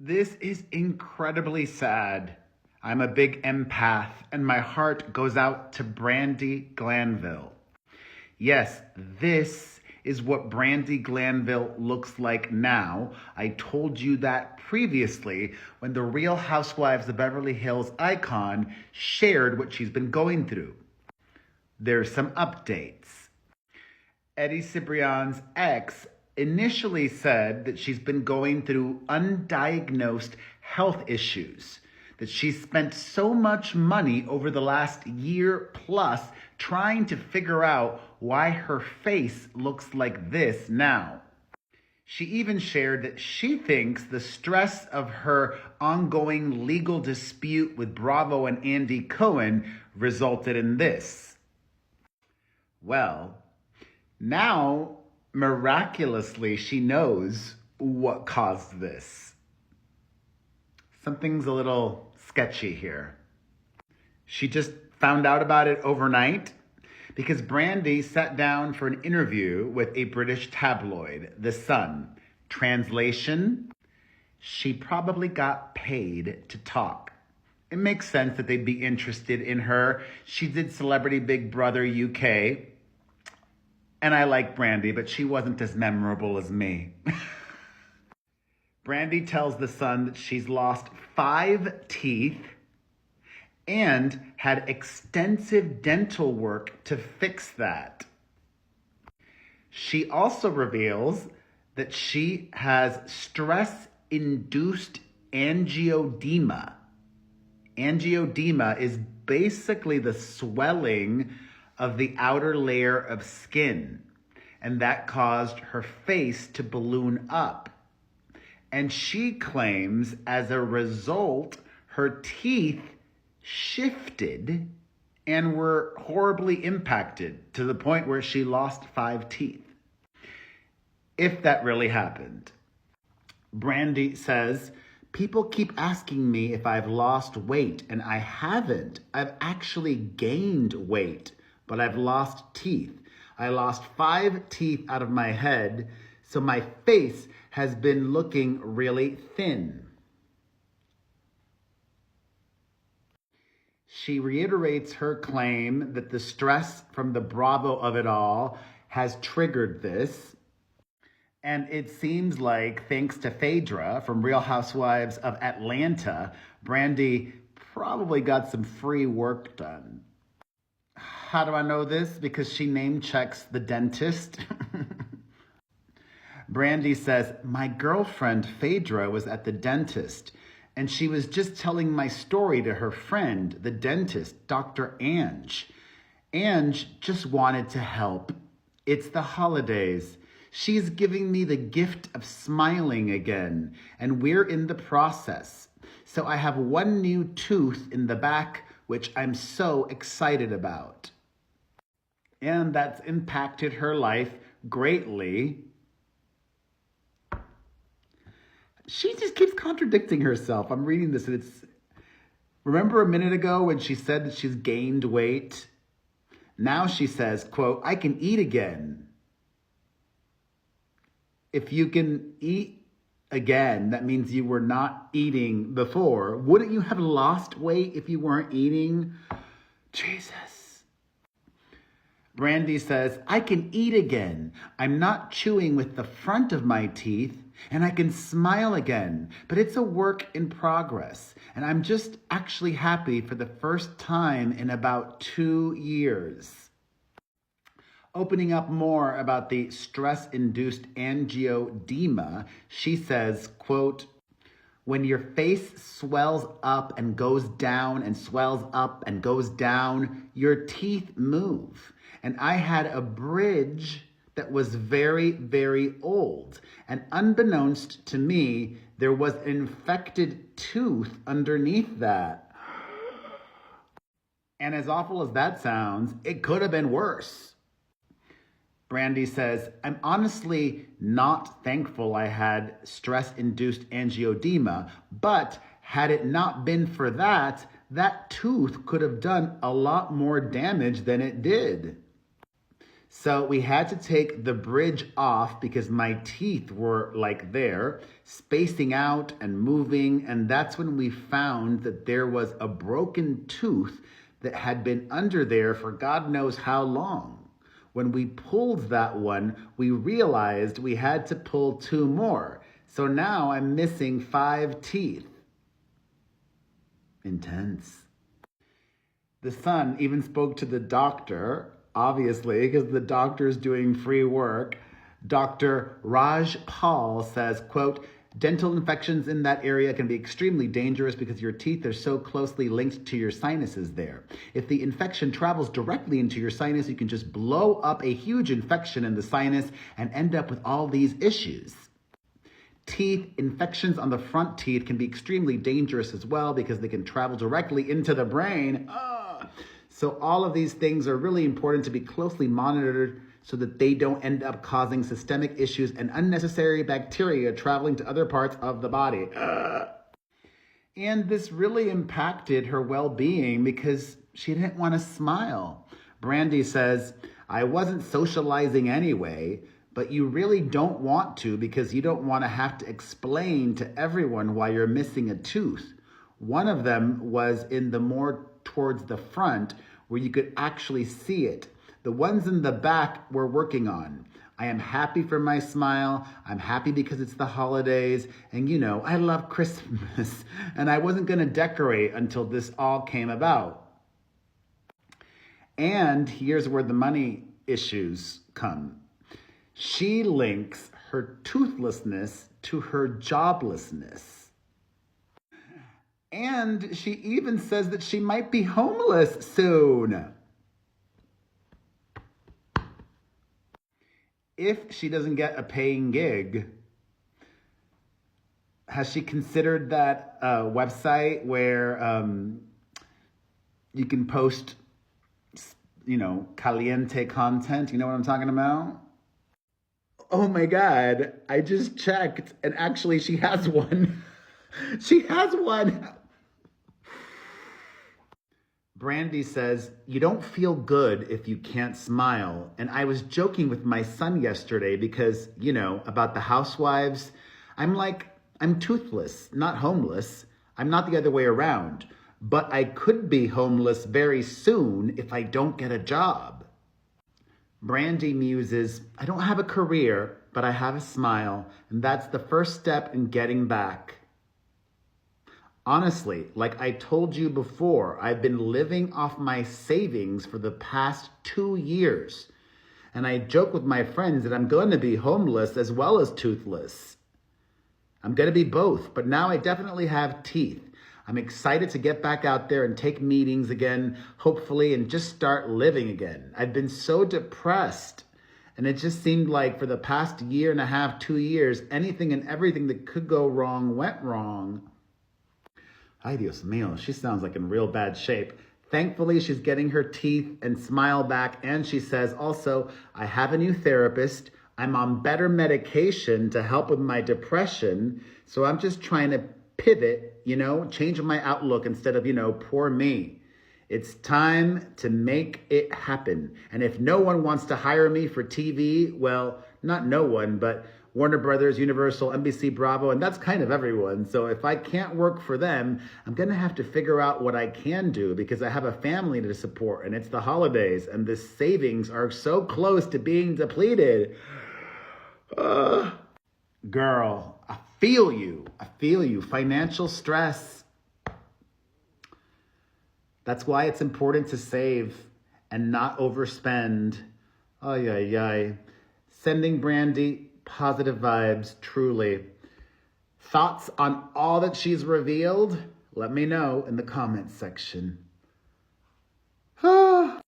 This is incredibly sad. I'm a big empath, and my heart goes out to Brandi Glanville. Yes, this is what Brandi Glanville looks like now. I told you that previously when the Real Housewives of Beverly Hills icon shared what she's been going through. There's some updates. Eddie Cibrian's ex initially said that she's been going through undiagnosed health issues, that she's spent so much money over the last year plus trying to figure out why her face looks like this now. She even shared that she thinks the stress of her ongoing legal dispute with Bravo and Andy Cohen resulted in this. Well, now, miraculously, she knows what caused this. Something's a little sketchy here. She just found out about it overnight because Brandi sat down for an interview with a British tabloid, The Sun. Translation: she probably got paid to talk. It makes sense that they'd be interested in her. She did Celebrity Big Brother UK. And I like Brandi, but she wasn't as memorable as me. Brandi tells The Sun that she's lost 5 teeth and had extensive dental work to fix that. She also reveals that she has stress-induced angioedema. Angioedema is basically the swelling of the outer layer of skin, and that caused her face to balloon up. And she claims as a result, her teeth shifted and were horribly impacted to the point where she lost 5 teeth. If that really happened. Brandi says, people keep asking me if I've lost weight, and I haven't. I've actually gained weight, but I've lost teeth. I lost 5 teeth out of my head, so my face has been looking really thin. She reiterates her claim that the stress from the Bravo of it all has triggered this. And it seems like, thanks to Phaedra from Real Housewives of Atlanta, Brandi probably got some free work done. How do I know this? Because she name checks the dentist. Brandi says, my girlfriend Phaedra was at the dentist, and she was just telling my story to her friend, the dentist, Dr. Ange. Ange just wanted to help. It's the holidays. She's giving me the gift of smiling again, and we're in the process. So I have 1 new tooth in the back, which I'm so excited about. And that's impacted her life greatly. She just keeps contradicting herself. I'm reading this and it's... Remember a minute ago when she said that she's gained weight? Now she says, quote, I can eat again. If you can eat again, that means you were not eating before. Wouldn't you have lost weight if you weren't eating? Jesus. Brandi says, I can eat again. I'm not chewing with the front of my teeth, and I can smile again, but it's a work in progress. And I'm just actually happy for the first time in about 2 years. Opening up more about the stress-induced angioedema, she says, quote, when your face swells up and goes down and swells up and goes down, your teeth move. And I had a bridge that was very, very old. And unbeknownst to me, there was an infected tooth underneath that. And as awful as that sounds, it could have been worse. Brandi says, I'm honestly not thankful I had stress-induced angioedema, but had it not been for that, that tooth could have done a lot more damage than it did. So we had to take the bridge off because my teeth were like there, spacing out and moving. And that's when we found that there was a broken tooth that had been under there for God knows how long. When we pulled that one, we realized we had to pull 2 more. So now I'm missing 5 teeth. Intense. The son even spoke to the doctor, obviously, because the doctor is doing free work. Dr. RHOBH says, quote, dental infections in that area can be extremely dangerous because your teeth are so closely linked to your sinuses there. If the infection travels directly into your sinus, you can just blow up a huge infection in the sinus and end up with all these issues. Teeth infections on the front teeth can be extremely dangerous as well because they can travel directly into the brain. So all of these things are really important to be closely monitored so that they don't end up causing systemic issues and unnecessary bacteria traveling to other parts of the body. And this really impacted her well-being because she didn't want to smile. Brandi says, I wasn't socializing anyway, but you really don't want to because you don't want to have to explain to everyone why you're missing a tooth. One of them was in the more towards the front where you could actually see it. The ones in the back we're working on. I am happy for my smile. I'm happy because it's the holidays. And you know, I love Christmas. And I wasn't going to decorate until this all came about. And here's where the money issues come. She links her toothlessness to her joblessness. And she even says that she might be homeless soon. If she doesn't get a paying gig, has she considered that website where you can post, caliente content? You know what I'm talking about? Oh my God, I just checked and actually she has one. She has one. Brandi says, you don't feel good if you can't smile. And I was joking with my son yesterday because, about the Housewives. I'm toothless, not homeless. I'm not the other way around. But I could be homeless very soon if I don't get a job. Brandi muses, I don't have a career, but I have a smile. And that's the first step in getting back. Honestly, like I told you before, I've been living off my savings for the past 2 years. And I joke with my friends that I'm going to be homeless as well as toothless. I'm going to be both, but now I definitely have teeth. I'm excited to get back out there and take meetings again, hopefully, and just start living again. I've been so depressed. And it just seemed like for the past 1.5 years, 2 years, anything and everything that could go wrong went wrong. Ay, Dios mío, she sounds like in real bad shape. Thankfully, she's getting her teeth and smile back. And she says also, I have a new therapist. I'm on better medication to help with my depression. So I'm just trying to pivot, change my outlook instead of, poor me. It's time to make it happen. And if no one wants to hire me for TV, well, not no one, but Warner Brothers, Universal, NBC, Bravo, and that's kind of everyone. So if I can't work for them, I'm going to have to figure out what I can do because I have a family to support and it's the holidays and the savings are so close to being depleted. Girl, I feel you. Financial stress. That's why it's important to save and not overspend. Ay, ay, ay. Sending Brandi positive vibes, truly. Thoughts on all that she's revealed? Let me know in the comments section.